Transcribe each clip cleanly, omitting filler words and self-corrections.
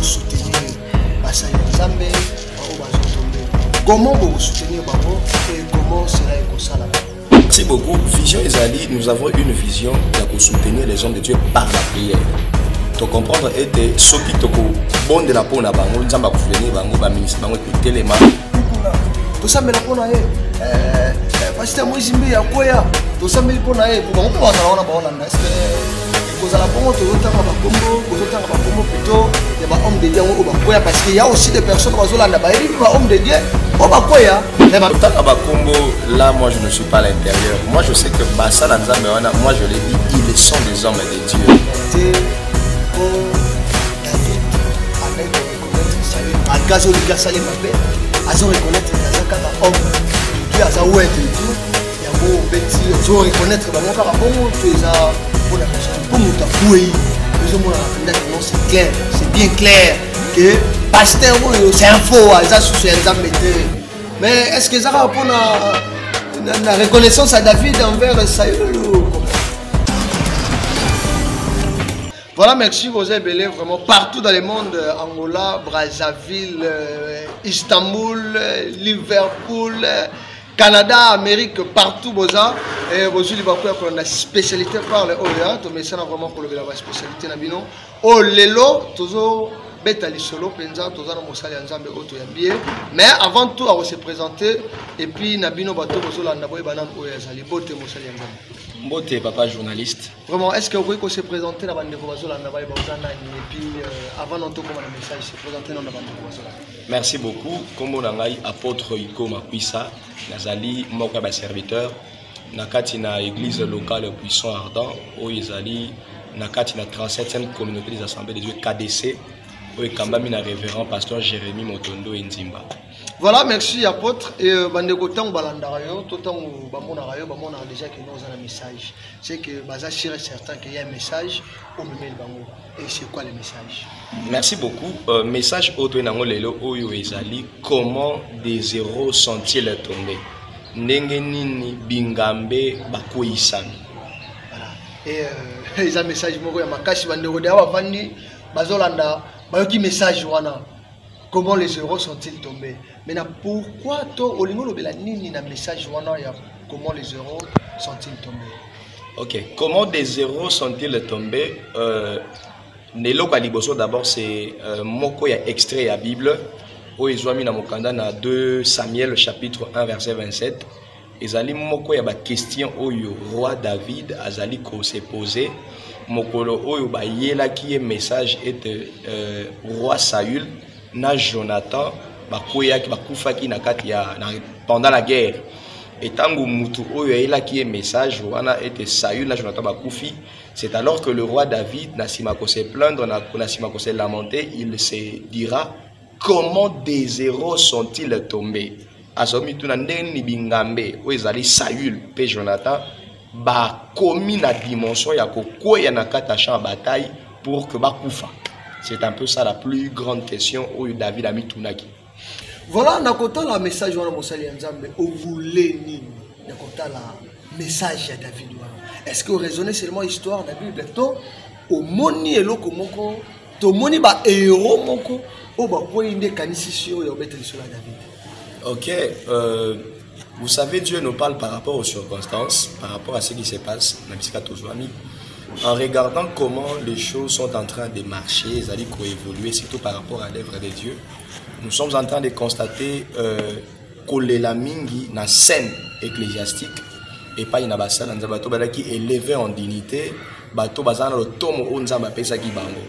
soutenir Basali Nzambe, comment vous soutenir Bango et comment cela est comme ça là-bas? Merci beaucoup. Vision Ezali, nous avons une vision de soutenir les hommes de Dieu par la prière. Tu comprendre était ce qui te bon de la peau na bango, nous avons soutenir bango, ba ministre bango écouter les mains. Tout ça mais la peau na parce que moi j'aime bien quoi tout ça mais la peau na pour bango pas na ba est-ce que vous allez bon tout le temps ba kombo, tout le temps ba kombo plutôt il y a ba homme de Dieu au ba quoi parce qu'il y a aussi des personnes qui sont là ba homme de Dieu au ba quoi mais ba tant ba kombo là moi je ne suis pas à l'intérieur. Moi je sais que Basala Nzambe wana moi je l'ai dit ils sont des hommes de Dieu. Gaz au gaz salé ma paix, à reconnaître les cas d'homme, Dieu a sa oué de Dieu, il y a beau petit, tu reconnaître mon cas bon, tu es à pour la personne, pour nous t'appuyer, nous avons la non c'est clair, c'est bien clair que pasteur c'est un faux, ça c'est un zambeté. Mais est-ce que ça va pour la reconnaissance à David envers Saül ou comment? Voilà, merci vous avez belé vraiment partout dans le monde, Angola, Brazzaville, Istanbul, Liverpool, Canada, Amérique, partout boza. Et vous avez une spécialité par le OEA, mais ça n'a vraiment pour la spécialité nabino. Oh lelo, toujours betali solo penza, toujours dans Mosali Nzambe auto yambié. Mais avant tout, on va se présenter et puis nabino bato bozo la naboy banan OEA zali bote Mosali Nzambe. Mbote papa journaliste. Vraiment, est-ce que vous pouvez se présenter dans la bande de Bazola et puis avant d'entrer comme un message, se présenter dans la bande de Bazola. Merci beaucoup. Comme on a apôtre Iko Makwisa, Nazali Moka serviteur, Nakati na église locale puissant ardent, où Izali Nakati na 37e communauté des assemblées de Dieu KDC, où Kambami na révérend pasteur Jérémy Motondo Nzimba. Voilà, merci apôtre. Et bandeko tant balandarayo, tout temps bamona rayo, bamona déjà que nous avons un message. C'est que baza sûr et certain qu'il y a un message au même bango. Et c'est quoi le message? Merci beaucoup. Message auto nango lelo oyo ezali comment des héros sont-ils tombés? Ndenge nini bingambe bakoisami. Voilà. Et ils ont un message moko ya makashi bandeko dawa vandi bazolanda bayoki message wana. Comment les héros sont-ils tombés? Maintenant, pourquoi toi, Olingo Lobela Nini na message wana ya comment les héros sont-ils tombés? Ok, comment des héros sont-ils tombés? Nelo Kaliboso d'abord c'est moko ya extrait ya Bible où ils ont mis na mokanda na 2 Samuel chapitre 1 verset 27. Ezali moko ya ba question oyo roi David azali ko se poser mokolo oyo ba yela ki e message et roi Saül na Jonathan bakoyaki bakufaki na kati ya pendant la guerre et tango mutu oyo yela ki e message wana était Saül na Jonathan bakufi. C'est alors que le roi David na sima ko se plaindre na sima ko se lamenter, il se dira comment des héros sont-ils tombés? Asomi tuna ndeni bingambe o ezali Saül pe Jonathan ba komi na dimension ya kokoya na kata champ bataille pour que bakufa. C'est un peu ça la plus grande question où David a mis Tunaki. Voilà, on a la message de Mosali Nzambe. Vous voulez ni la message de David. Est-ce que vous raisonnez seulement l'histoire de la Bible? Au moni et loko moko, to moni ba héros moko, au ba poinde kanisisio ya obete sur David. Ok, vous savez, Dieu nous parle par rapport aux circonstances, par rapport à ce qui se passe, même si en regardant comment les choses sont en train de marcher, c'est-à-dire évoluer, surtout par rapport à l'œuvre de Dieu, nous sommes en train de constater que la mingi na scène ecclésiastique et pas une abassale dans bateau qui est élevé en dignité, bateau bazana le tomo onzamba pesa ki bango.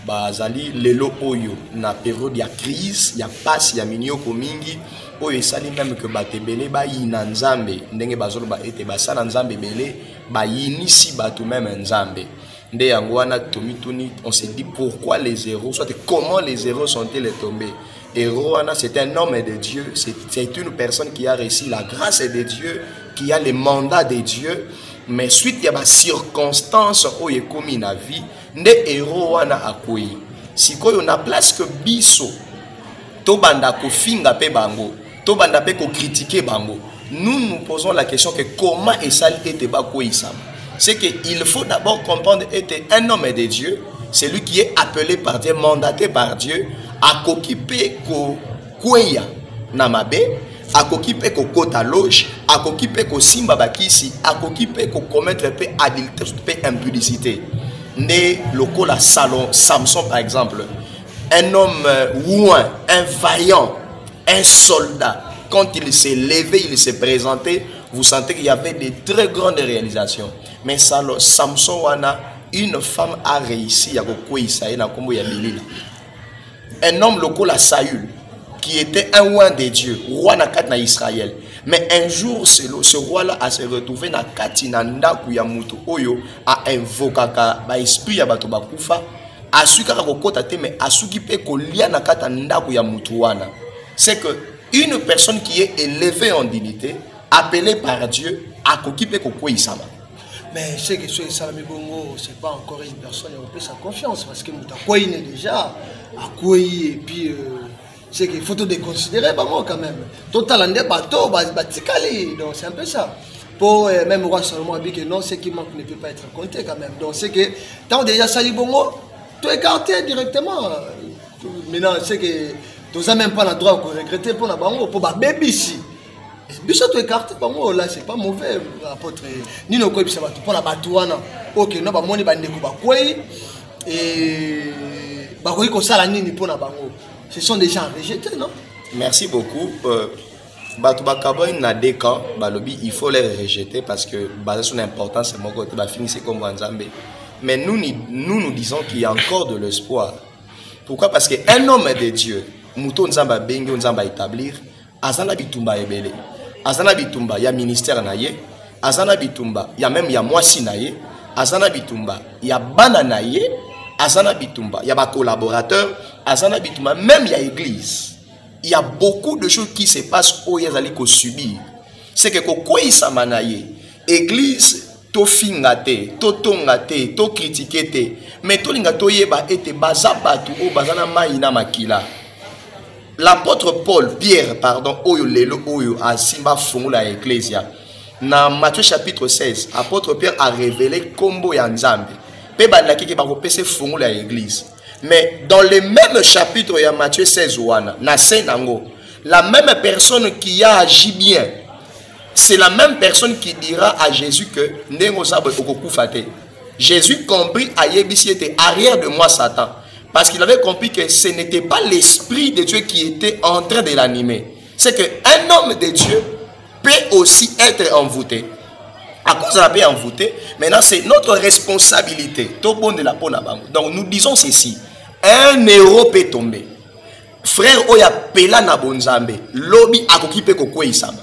Bazali lelo oyo na période ya crise, ya passe ya minyoko mingi oyo esali même que batebele ba yina nzambe ndenge bazolo ba ete basala nzambe belé ba yinisi bato même nzambe nde yango wana tomituni on se dit pourquoi les héros soit comment les héros sont-ils tombés. Héros wana c'est un homme de Dieu, c'est une personne qui a reçu la grâce de Dieu, qui a le mandat de Dieu, mais suite ya ba circonstances oyo ekomi na vie nde héros wana akoyi sikoyo na place que biso to banda ko finga pe bango to banda pe ko critiquer bango. Nous posons la question que comment Esali était bakoyi sam. C'est que il faut d'abord comprendre était un homme de Dieu celui qui est appelé par Dieu, mandaté par Dieu, à s'occuper de Namabe, à s'occuper de Kota Loge, à s'occuper de Simba Bakisi, à s'occuper de commettre adultère, impudicité. Né local à Salon, Samson par exemple, un homme ouin, un vaillant, un soldat, quand il s'est levé, il s'est présenté, vous sentez qu'il y avait de très grandes réalisations. Mais Samson, une femme a réussi à un homme local à Saül, qui était un roi de Dieu, roi na Israël. Mais un jour, ce roi-là a se retrouvé dans Katina Ndaku ya mutu oyo a invoqué ba esprit ya bato bakufa asuka kokota te mais asuki pe kolia na kata ndaku ya mutu wana. C'est que une personne qui est élevée en dignité, appelée par Dieu, a kokipé kokwe isama. Mais c'est que ce Salami Bongo, c'est pas encore une personne qui a repris sa confiance parce que Mouta Kouaï est déjà à Kouaï et puis c'est qu'il faut tout déconsidérer quand même. Total en bateau, donc c'est un peu ça. Pour même Roi Salomon a dit que non, ce qui manque ne peut pas être compté quand même. Donc c'est que tant déjà Sali Bongo, tu es écarté directement. Maintenant, c'est que tu n'as même pas le droit de regretter pour la bango, pour la baby ici. Biso tu écarté bango là, c'est pas mauvais apôtre. Ni no ko bisa batu pour la batouana. OK, no ba moni ba ndeko ba kwei et ba ko ko sala nini pour la bango. Ce sont des gens rejetés, non? Merci beaucoup. Batu Bakaboy na des camps, balobi, il faut les rejeter parce que basé sur l'importance, c'est mon côté, bah finir comme Wanzambe. Mais nous disons qu'il y a encore de l'espoir. Pourquoi? Parce qu'un homme de Dieu, Mouton Nzamba Bengi Nzamba établir, Azana Bitumba Ebele. Azana Bitumba, il y a ministère naye. Azana Bitumba, il y a même Mwasi naye. Azana Bitumba, il y a Bana naye. Azana Bitumba, il y a des collaborateurs. Azana Bitumba, même il y a l'église. Il y a beaucoup de choses qui se passent où il y a des subir. C'est que quoi il s'amanaye, église, to fingate, to tongate, to critiquete, mais to lingato yeba ete bazabatu o bazana maïna makila. L'apôtre Pierre, oyo lelo oyo a simba fongo la ecclesia. Dans Matthieu chapitre 16, apôtre Pierre a révélé combo ya Nzambe. Pe bandaki ke ba kopese fongo la église. Mais dans le même chapitre, il y a Matthieu 16, la même personne qui a agi bien, c'est la même personne qui dira à Jésus que Jésus comprit à Yébissi était arrière de moi Satan. Parce qu'il avait compris que ce n'était pas l'Esprit de Dieu qui était en train de l'animer. C'est qu'un homme de Dieu peut aussi être envoûté. À cause de la paix envoûtée, maintenant c'est notre responsabilité. Donc nous disons ceci. Un héros peut tomber. Frère Oya Pela na bonzambe. Lobby akokipe kokwe isama.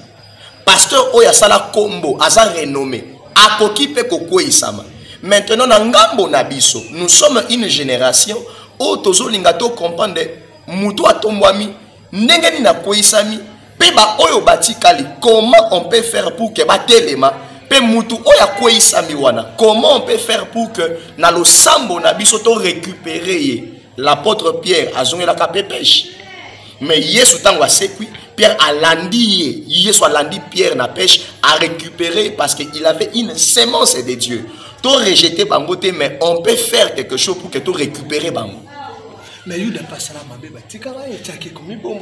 Pasteur Oya Sala Kombo aza renommé. Akokipe kokwe isama. Maintenant na ngambo na biso, nous sommes une génération où tozo lingato comprendre muto atombwami ndenge na koisami pe ba oyo batikali. Comment on peut faire pour que ba telema pe mutu oya koisami wana? Comment on peut faire pour que na lo sambo na biso to récupérer? L'apôtre Pierre a zoné la pêche. Mais Yesu tango a sekui, Pierre a landi, Yesu a landi Pierre na pêche a récupéré parce qu'il avait une sémence de Dieu. Tu rejeté bangote, mais on peut faire quelque chose pour que tu récupères bango. Mais il n'a pas ça la mabé batikara et tchaki comme bon.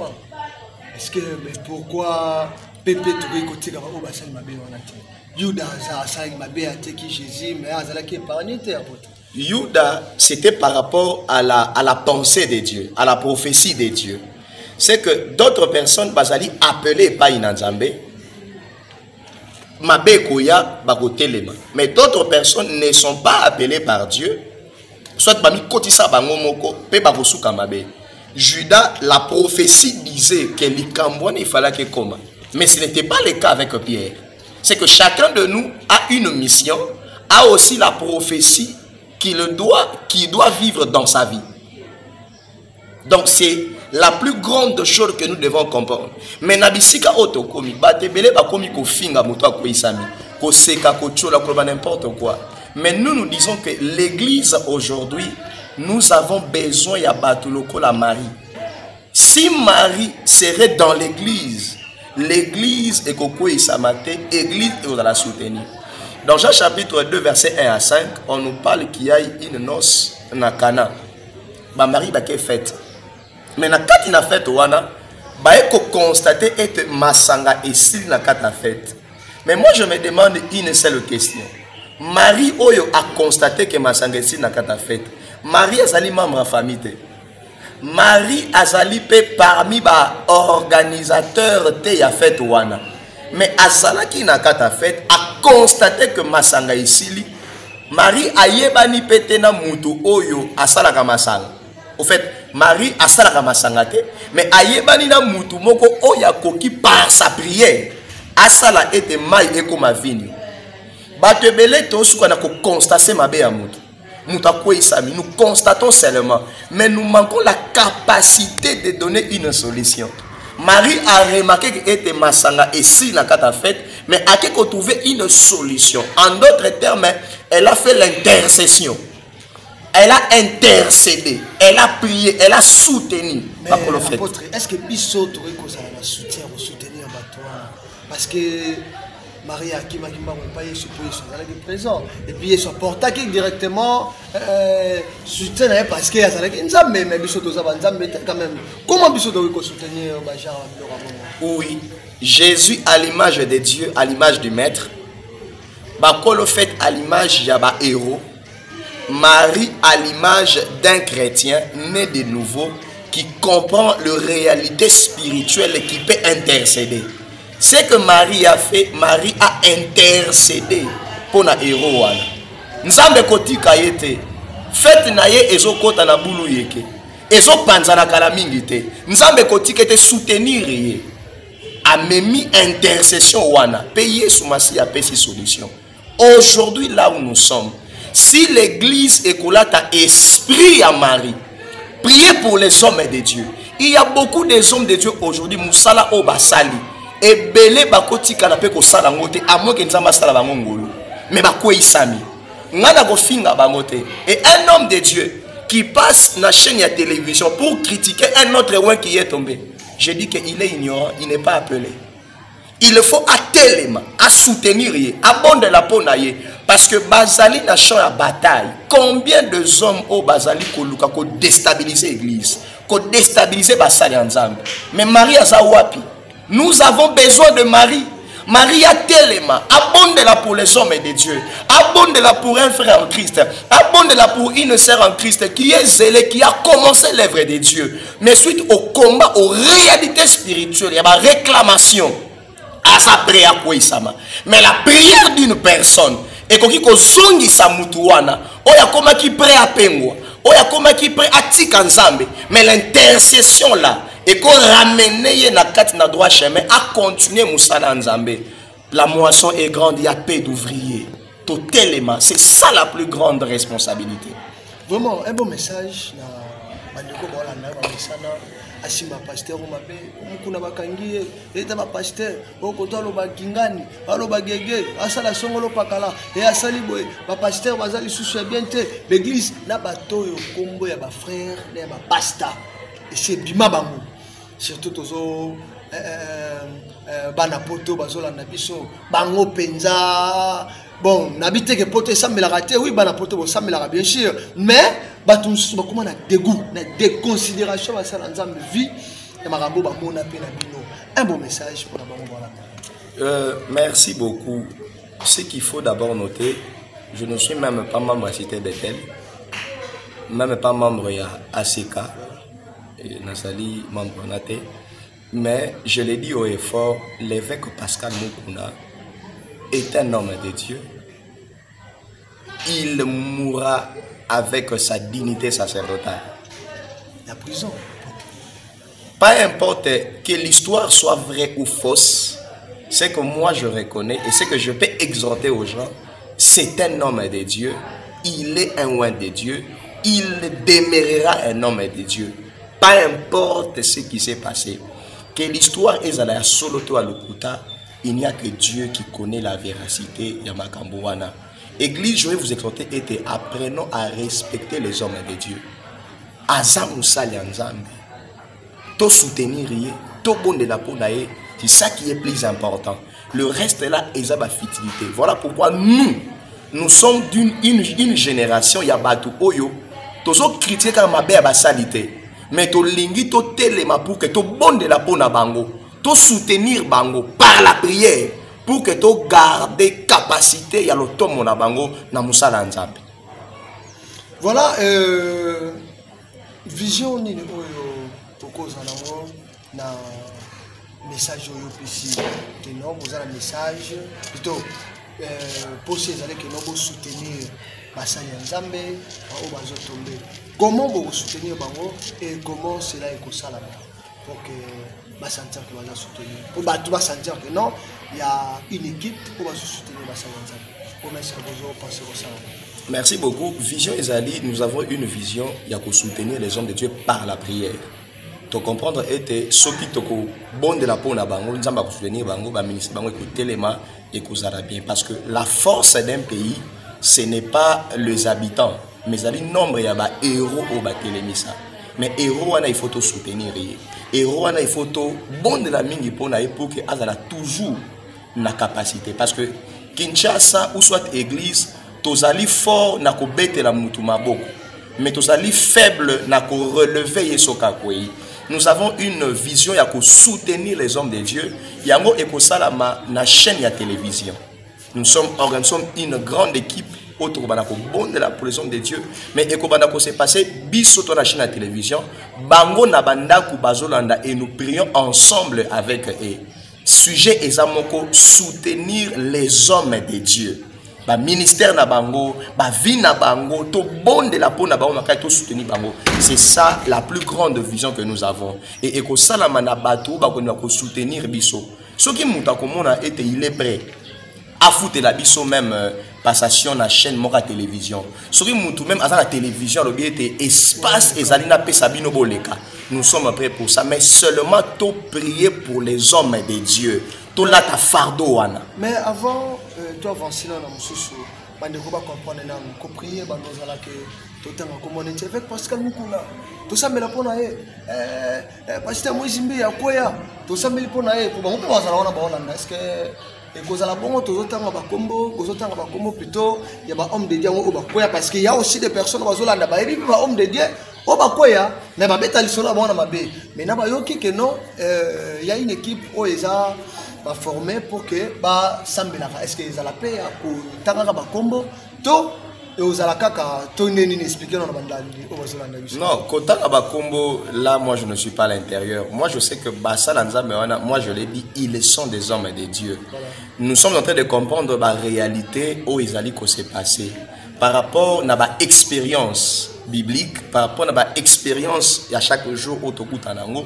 Est-ce que mais pourquoi Pépé Touré côté kama o basan mabé onati? Yuda ça ça mabé ateki Jésus mais azala qui épargné te apôtre. Yuda, c'était par rapport à la pensée de Dieu, à la prophétie de Dieu. C'est que d'autres personnes bazali appelées par Inanzambe, mais d'autres personnes ne sont pas appelées par Dieu. Soit bami kotisa bango moko pe bakosuka mabe. Judas, la prophétie disait que l'Ikambouane il fallait que coma. Mais ce n'était pas le cas avec Pierre. C'est que chacun de nous a une mission, a aussi la prophétie qui doit vivre dans sa vie. Donc c'est la plus grande chose que nous devons comprendre. Mais nabisika otokomi batebele bakomi ko finga moto akoisami ko seka ko chola ko n'importe quoi. Mais nous disons que l'église aujourd'hui, nous avons besoin ya batuloko la Marie. Si Marie serait dans l'église, l'église est koko isamate, l'église est la soutenir. Dans Jean chapitre 2 verset 1 à 5, on nous parle qu'il y a une noce na Cana. Ba mari ba ke fête. Mais na kati na fête wana, ba eko constater et masanga esili na kati na fête. Mais moi je me demande une seule question. Marie Oyo a constaté que masanga esili na kati na fête. Marie azali membre de famille te. Marie azali pe parmi ba organisateur te ya fête wana. Mais azalaki na kati na fête a constaté que masanga esili. Marie ayebani pete na mutu oyo asalaka masanga. Au fait, Marie asalaka masanga te, mais ayebani na mutu moko oya koki par sa prière asala ete mai eko mavini. Bato ebele to suka na ko constater mabe ya mutu. Mutu akwesami, nous constatons seulement, mais nous manquons la capacité de donner une solution. Marie a remarqué que était masanga et si na kata fête, mais a qu'à trouver une solution. En d'autres termes, elle a fait l'intercession. Elle a intercédé, elle a prié, elle a soutenu. Mais apôtre, est-ce que Bissot aurait soutien ou soutenir Batoa? Parce que Marie a qui m'a pas présent. Et puis il se porte directement soutien parce qu'il y a mais Bissot quand même. Comment Bissot doit soutenir Bajar? Oui, Jésus à l'image de Dieu, à l'image du Maître. Bakolo fait à l'image d'Aba héros. Marie à l'image d'un chrétien né de nouveau qui comprend la réalité spirituelle et qui peut intercéder. Ce que Marie a fait, Marie a intercédé pour na héros. Nzambe kotika yete. Fête na ye ezo kota na bulu yeke. Ezo panza na kala mingi te. Nzambe kotika te soutenir ye. A memi intercession wana. Payer sous masi a pesi solution. Aujourd'hui là où nous sommes, si l'église écolata esprit à Marie, priez pour les hommes de Dieu. Il y a beaucoup des hommes de Dieu aujourd'hui, Moussala Obasali, et Belé Bakoti Kanape Kosala Ngote, à moins que Nzamba Sala Bangongolo, mais Bakwe Isami, Ngana Gofinga Bangote, et un homme de Dieu qui passe dans la chaîne de télévision pour critiquer un autre roi qui est tombé, je dis qu'il est ignorant, il n'est pas appelé. Il faut à tellement, à soutenir, à bon de la peau naïe. Parce que Bazali n'a champ à bataille. Combien de hommes au Bazali ko déstabiliser l'église, ko déstabiliser Basali ensemble. Mais Marie a Zawapi. Nous avons besoin de Marie. Marie a tellement, abonde-la pour les hommes de Dieu, abonde-la pour un frère en Christ, abonde-la pour une sœur en Christ qui est zélée, qui a commencé l'œuvre de Dieu. Mais suite au combat, aux réalités spirituelles, il y a ma réclamation. Mais la prière d'une personne et koki ko zongi sa mutuana oya koma ki prêt à pengwa oya koma ki prêt à tika nzambe, mais l'intercession là et qu'on ramène ye na kat na droit chemin à continuer musala nzambe. La moisson est grande, il y a peu d'ouvriers totalement. C'est ça la plus grande responsabilité. Vraiment un bon message na bandeko bola na ba misana asima pasteur mabe mukuna bakangi eta ba pasteur okoto lo bagingani alo bagege asala songolo pakala et asali boy ba pasteur bazali susu bien te l'église na bato yo kombo ya ba frère na ba pasteur et c'est bima bango surtout tozo bana poto bazola na biso bango penza. Bon, n'habite que pote ça me l'a raté, oui, bah n'importe quoi ça me l'a bien sûr, mais bah tout ce comment on a dégoût, on a déconsidération à ça dans la vie, et ma rambo bah mon appel à Bino. Un bon message pour d'abord voilà. Merci beaucoup. Ce qu'il faut d'abord noter, je ne suis même pas membre à Cité Bethel, même pas membre à ACK, et Nazali membre Naté, mais je l'ai dit au effort, l'évêque Pascal Mukuna est un homme de Dieu. Il mourra avec sa dignité sacerdotale. La prison. Pas importe que l'histoire soit vraie ou fausse, ce que moi je reconnais et ce que je peux exhorter aux gens, c'est un homme de Dieu, il est un oint de Dieu, il demeurera un homme de Dieu. Pas importe ce qui s'est passé, que l'histoire est à la soloto à l'okuta, il n'y a que Dieu qui connaît la véracité de Makambouana. Église, je vais vous exhorter, apprenons à respecter les hommes de Dieu. Azam Moussali Nzambe. To soutenir, to bon de la ponaye, c'est ça qui est plus important. Le reste là, est la futilité. Voilà pourquoi nous sommes d'une génération, Yabatu Oyo, tozo critiquer comme mabe ba salité mais to lingi to telema pour que to bonde la pona bango to soutenir bango par la prière pour que to garder capacité ya lotomo na bango na musala nzambe. Voilà vision ni oyo tokoza nango na message oyo pesi que non vous avez un message plutôt pour ces années que nous soutenir basali nzambe au bazo tomber. Comment vous soutenir bango et comment cela est ça pour que va sentir que va soutenir pour ba tout sentir que non il y a une équipe pour va soutenir basali nzambe. Comment est-ce que vous pensez ça? Merci beaucoup. Vision Ezali, nous avons une vision, il y a que soutenir les hommes de Dieu par la prière. To comprendre était ce qui te bon de la peau na bango, nous avons soutenir bango, ba ministre bango écouter les mains et causer bien parce que la force d'un pays, ce n'est pas les habitants, mais il y a nombre il y a ba héros au batelemisa. Mais héros il faut te soutenir. Héros il faut te bon de la mingi pour que azala toujours na capacité parce que Kinshasa ou soit église tozali fort na ko bete la mutu maboko mais tozali faible na ko relever yesoka kwei. Nous avons une vision ya ko soutenir les hommes de Dieu yango eko salama na chaîne ya télévision. Nous sommes une grande équipe autour bana ko bonde la pour les hommes de Dieu mais eko bana ko se passer biso to na chaîne ya télévision bango na banda ku bazolanda et nous prions ensemble avec eux. Sujet ezamoko soutenir les hommes de Dieu. Ba ministère na bango, ba vie na bango, to bon de la peau na bango, to soutenir bango. C'est ça la plus grande vision que nous avons. Et eko salama na bato ba ko soutenir biso. Ce qui muta komona était il est prêt à foutre la biso même passation na chaîne moka télévision. Ce qui mutu même à la télévision le bien était espace ezalina pesabino boleka. Nous sommes prêts pour ça mais seulement to prier pour les hommes de Dieu. To la ta fardeau wana. Mais avant toi avancer là na mususu bande ko ba comprendre na ko prier bando zala que to tanga ko monete avec Pascal Mukula to samela pona pasteur Moizimbi ya koya to sameli pona pour ba ko bazala wana ba Hollande est-ce que et cause la bonne to tanga ba kombo plutôt il y a ba homme de Dieu o ba koya parce qu'il y a aussi des personnes ba Hollande ba ribi ba homme de Dieu o ba koya mais ba beta lisolo ba wana mabe mais na ba yoki que non il y a une équipe o eza ba formé pour que ba sambela est-ce que ils a la paix pour tanga ba kombo to et aux alakaka to neni expliquer dans la bande o bazolanda biso. Non, kotanga ba kombo là moi je ne suis pas à l'intérieur. Moi je sais que basala nzambe wana moi je l'ai dit ils sont des hommes de Dieu. Voilà. Nous sommes en train de comprendre la réalité où Ezali ko s'est passé par rapport à ba expérience biblique, par rapport à ba expérience à chaque jour au tokuta nango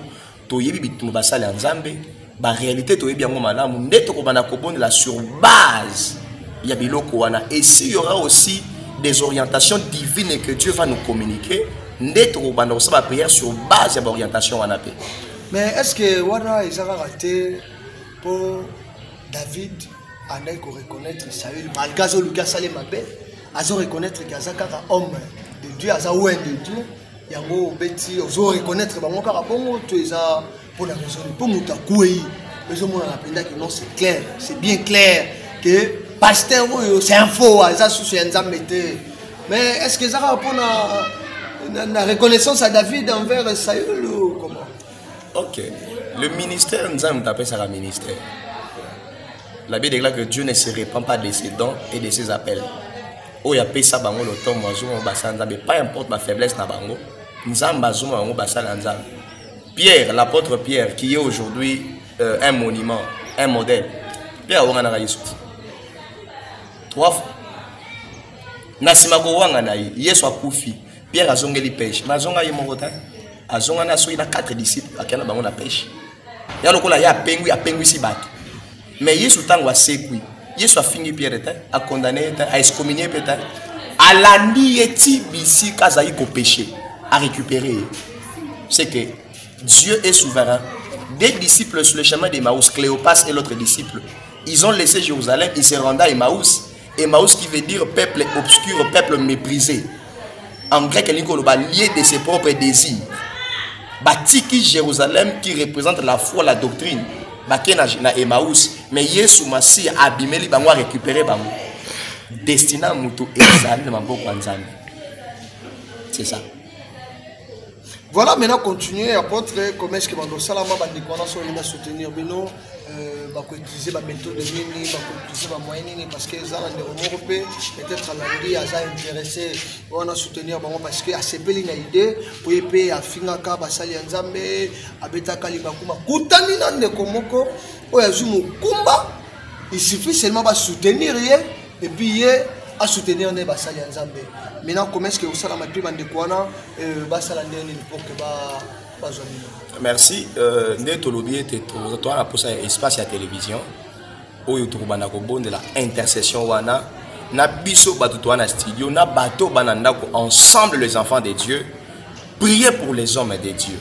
to yebi bitumba basala nzambe. La réalité to bien malamu ndeto ko bana ko bonela sur base ya biloko wana et s'il y aura aussi des orientations divines que Dieu va nous communiquer ndeto ko bana ko sa prière sur base ya orientation wana pe. Mais est-ce que wana ezaka raté pour David anaï ko reconnaître Saül malgré que Lucas Salé mabe azo reconnaître qu'azaka homme de Dieu aza ouin de Dieu yango beti ozo reconnaître bango kaka bongo to eza pour la raison pour nous takoué mais au moins on appelle que non c'est clair c'est bien clair que pasteur c'est un faux ça sous un nzambete mais est-ce que ça va pour la reconnaissance à David envers Saül ou comment? OK, le ministère nzambe t'appelle ça le ministère. La Bible déclare que Dieu ne se répand pas de ses dons et de ses appels. Oh ya pesa bango le temps moi zo basa nzambe pas importe ma faiblesse na bango nzambe azuma bango basa nzambe. Pierre, l'apôtre Pierre, qui est aujourd'hui un monument, un modèle. Pierre a eu 3 fois. Nasimako wanga na Yesu akufi. Pierre a zongeli pêche. Mais zonga ye mongota. A zonga na so il a 4 disciples akana bango na pêche. Ya lokola ya pengu si bato. Mais Yesu tango a sekui. Yesu a fini Pierre a condamné a excommunié peut-être. A landi eti bisi kazayi ko péché, a récupérer. C'est que Dieu est souverain. Des disciples sur le chemin d'Emmaüs, Cléopas et l'autre disciple, ils ont laissé Jérusalem, ils se rendaient à Emmaüs. Emmaüs qui veut dire peuple obscur, peuple méprisé. En grec, il dit lié de ses propres désirs. Batiki Jérusalem qui représente la foi, la doctrine. Bakena na Emmaüs, mais Yesu Massi a abîmé les bango a récupéré bango. Destina mutu ezali na maboko nzambe. C'est ça. Voilà, maintenant continuer apôtre comment est-ce que bando salama bandi kona so ina soutenir bino ba ko utiliser ba méthode nini ba ko utiliser ba moyen nini parce que ça la ndeko peut-être lundi aza intéressé on a soutenir bango parce que asepeli na idée pour epé afinga ka basali ya nzambe abeta kali bakuma kutani na ndeko moko oya zumu kumba il suffit seulement ba soutenir et puis à soutenir ne basali ya nzambe. Maintenant, comment est-ce que vous savez pour que merci. Netolobi était toi la poste espace à télévision où tu trouves de la intercession wana na biso bato toi na studio na bato bananda ensemble les enfants de Dieu prier pour les hommes de Dieu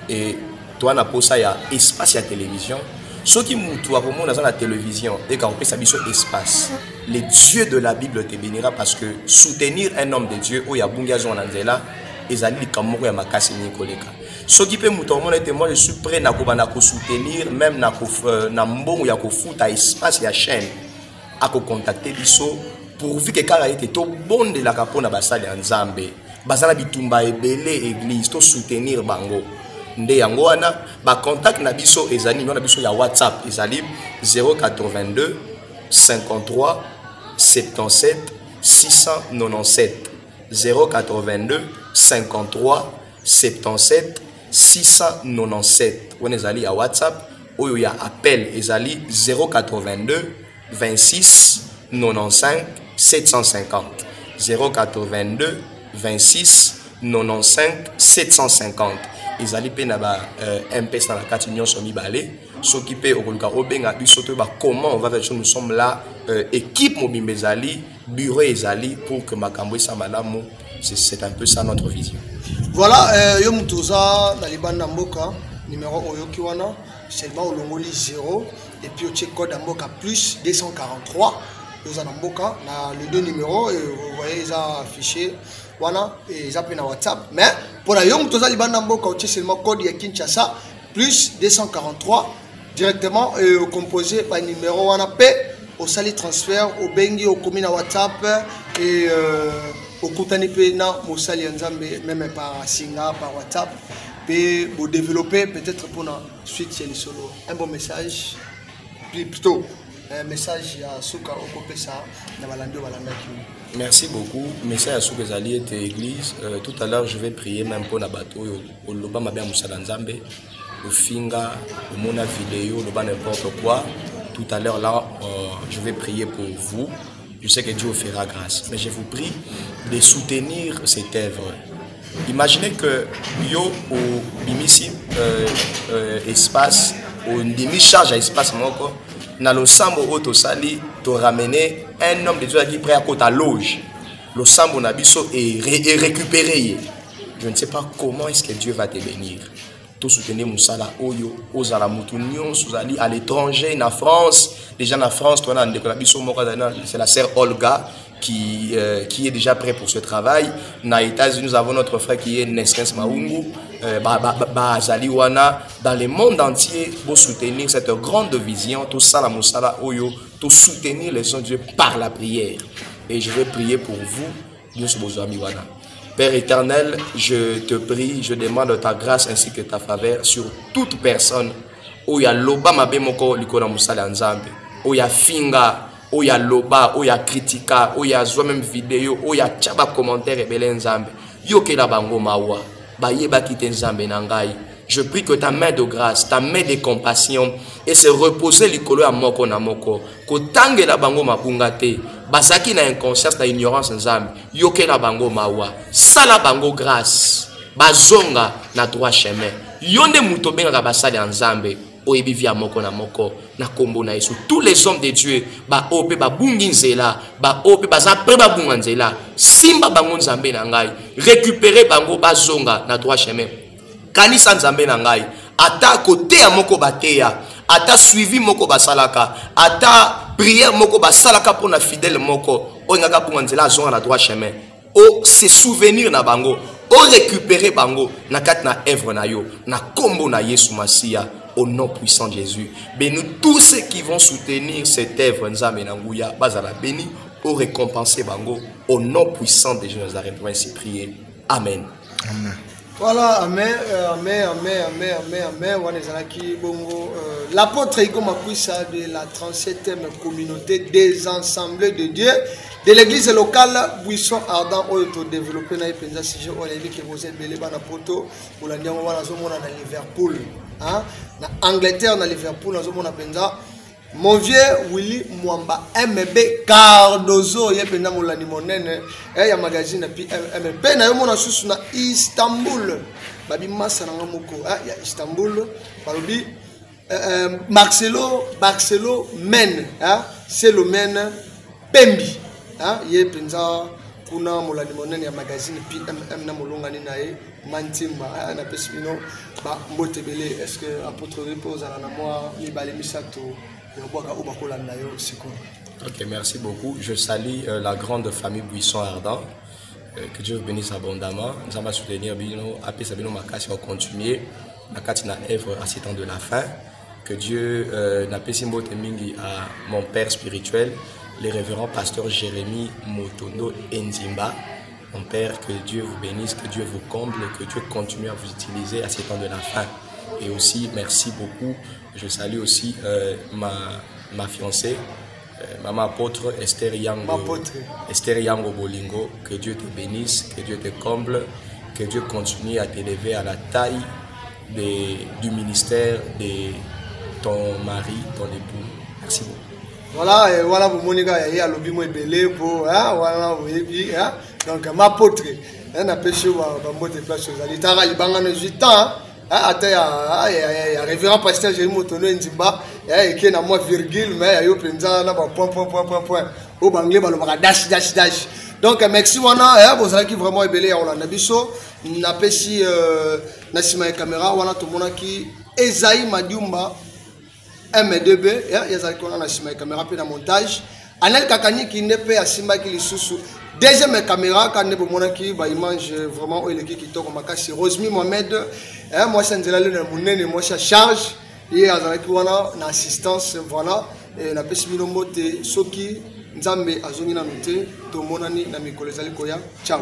et toi na poste à espace à télévision. Ce qui moutoua pour moi dans la télévision et quand on peut s'habiller espace, les dieux de la Bible te bénira parce que soutenir un homme de Dieu, où il y a Bungazo en Anzela, et Zali Kamoro et Makasi Nikoleka. Ce qui peut moutoua, moi je suis prêt à soutenir, même na mbon ou ya foot à espace et à chaîne, à contacter Bisso, pourvu que quand il était tout bon de la capone à Basali en Zambé, Basala Bitumba et Belé église, tout soutenir Bango. Nde yango wana ba contact na biso ezali na biso ya WhatsApp ezali 082 53 77 697 082 53 77 697 on ezali ya WhatsApp oyo ya appel ezali 082 26 95 750 082 26 95 750. Ils allaient peine MP dans la carte union sur Mibale, s'occuper au Golga Obenga, comment on va faire nous sommes là, équipe mobile Bezali, bureau Ezali pour que Makambo Samalamu, c'est un peu ça notre vision. Voilà, Yomutoza, dans les bandes d'Amboka, numéro Oyokiwana, seulement au Longoli 0, et puis au check code Amboka plus 243, nous en Amboka, les deux numéros, vous voyez, ils ont affiché. Voilà, et ils appellent WhatsApp. Mais pour la Yom Toza Libanambo, quand tu seulement code de Kinshasa, plus 243, directement composé par numéro on P, au sali transfert, au Bengi, au commune WhatsApp, et au Koutani Pena, au sali Nzambe, même par Singa, par WhatsApp, et pour développer peut-être pour la suite c'est le solo. Un bon message, plutôt. Un message à Souka au Kopesa, dans Balando Balanda. Merci beaucoup. Message à Souka Zali était église. Tout à l'heure, je vais prier même pour Nabato, au Loba Mabia Moussalanzambe, au Finga, au Mona Vidéo, au Loba n'importe quoi. Tout à l'heure, là, je vais prier pour vous. Je sais que Dieu vous fera grâce. Mais je vous prie de soutenir cette œuvre. Imaginez que yo au Bimisi espace, au demi-charge à espace moko. Dans le sambo auto sali, tu ramener un homme de Dieu qui est prêt à côté à loge. Le sambo nabiso est récupéré. Je ne sais pas comment est-ce que Dieu va te bénir. Tout soutenir Moussala Oyo, Ozala Moutounion, Souzali à l'étranger, en France. Déjà en France, c'est la sœur Olga qui est déjà prêt pour ce travail. Dans les États-Unis, nous avons notre frère qui est Neskens Maungu. Dans le monde entier, pour soutenir cette grande vision, tout ça, la Moussala Oyo, tout soutenir les gens de Dieu par la prière. Et je vais prier pour vous, Dieu Wana. Père éternel, je te prie, je demande ta grâce ainsi que ta faveur sur toute personne. Oya loba mabemoko likona Moussala Nzambe. Oya finga, oya loba, oya critica, oya zoa même vidéo, oya tchaba commentaire et belen Nzambe. Yoke la bango mawa. Je prie que ta main de grâce, ta main de compassion et se reposer l'ikolo à moko na moko. Ko tangue la bango mabungate. Basaki na inconscience na ignorance nzambe. Yoke la bango mawa. Sala bango grâce. Bazonga na droit chemin. Yonde mutobenga ka basali nzambe. Oyebi via moko na moko na kombo na Yesu. Tous les hommes de Dieu ba ope ba bungi nzela, ba ope ba za pre ba bunga nzela. Simba bango nzambe na ngai. Récupérer bango bazonga na droit chemin. Kanisa nzambe na ngai. Ata côté ya moko bateya, ata suivi moko basalaka, ata prière moko basalaka pour na fidèle moko. Oyanga bunga nzela zonga na droit chemin. O se souvenir na bango, o récupérer bango na kat na œuvre na yo, na kombo na Yesu Masia. Au nom puissant de Jésus. Bénis tous ceux qui vont soutenir cette œuvre. Nzambe Nanguya, Bazala béni, au récompenser Bango. Au nom puissant de Jésus Nazareth. On va ainsi prier. Amen. Amen. Voilà, amen, amen, amen, amen, amen, amen. Wanezalaki bongo. L'apôtre Iko Makwissa de la 37e communauté des ensemblés de Dieu de l'église locale Buisson Ardent auto développé na penza sujet on a dit que vous êtes belé bana poto pour la ndiango wana zomona na Liverpool, hein, na Angleterre na Liverpool na zomona penza. Mon vieux Willy Mwamba MB Cardozo yependa mulani monene ya magazine pi MB na yomona susu na Istanbul babi masa na moko ya Istanbul balobi Marcelo Men, c'est le Men Pembi, yependa kuna mulani monene ya magazine pi na mulunga ni nae mantimba na pesino ba mbotebele. Est-ce que apôtre repose na moi ni bale misato. Ok, merci beaucoup. Je salue la grande famille Buisson Ardent. Que Dieu vous bénisse abondamment. Nous allons soutenir Bino, appeler Sabino Makasi à continuer. Makati na œuvre à 7 ans de la fin. Que Dieu n'a pas si mingi à mon père spirituel, le révérend pasteur Jérémy Motondo Nzimba. Mon père, que Dieu vous bénisse, que Dieu vous comble, que Dieu continue à vous utiliser à 7 ans de la fin. Et aussi, merci beaucoup. Je salue aussi ma fiancée, maman apôtre Esther Yango Bolingo. Que Dieu te bénisse, que Dieu te comble, que Dieu continue à t'élever à la taille du ministère de ton mari, ton époux. Merci beaucoup. Voilà, et voilà, vous m'avez dit à l'objet moi belé pour, voilà, vous voyez bien, donc ma apôtre, on a pêché ou à monter place sur la littérature, il banga 18 ans. Attends, il y a révérend pasteur Jérémy Motondo Nzimba, il y a moi virgule, mais il y a point. Au banglais, il dash. Donc, merci, wana, vous avez vraiment ébélé à Hollande. Biso, n'a pas si, Nassima caméra, wana, tout le monde qui, Esaïe Madiumba, M2B, il y a Nassima caméra, puis la montage. Anel Kakani qui n'est pas à Simba qui les sous. Deuxième caméra, quand on a qui mange vraiment qui tourne c'est Rosmi Mohamed. Moi, c'est un moi, c'est charge. Et avec une assistance, voilà. Et la personne qui Soki, Nzambe, Azoni Nanote, Tomonani, Namiko, les Alikoya. Ciao.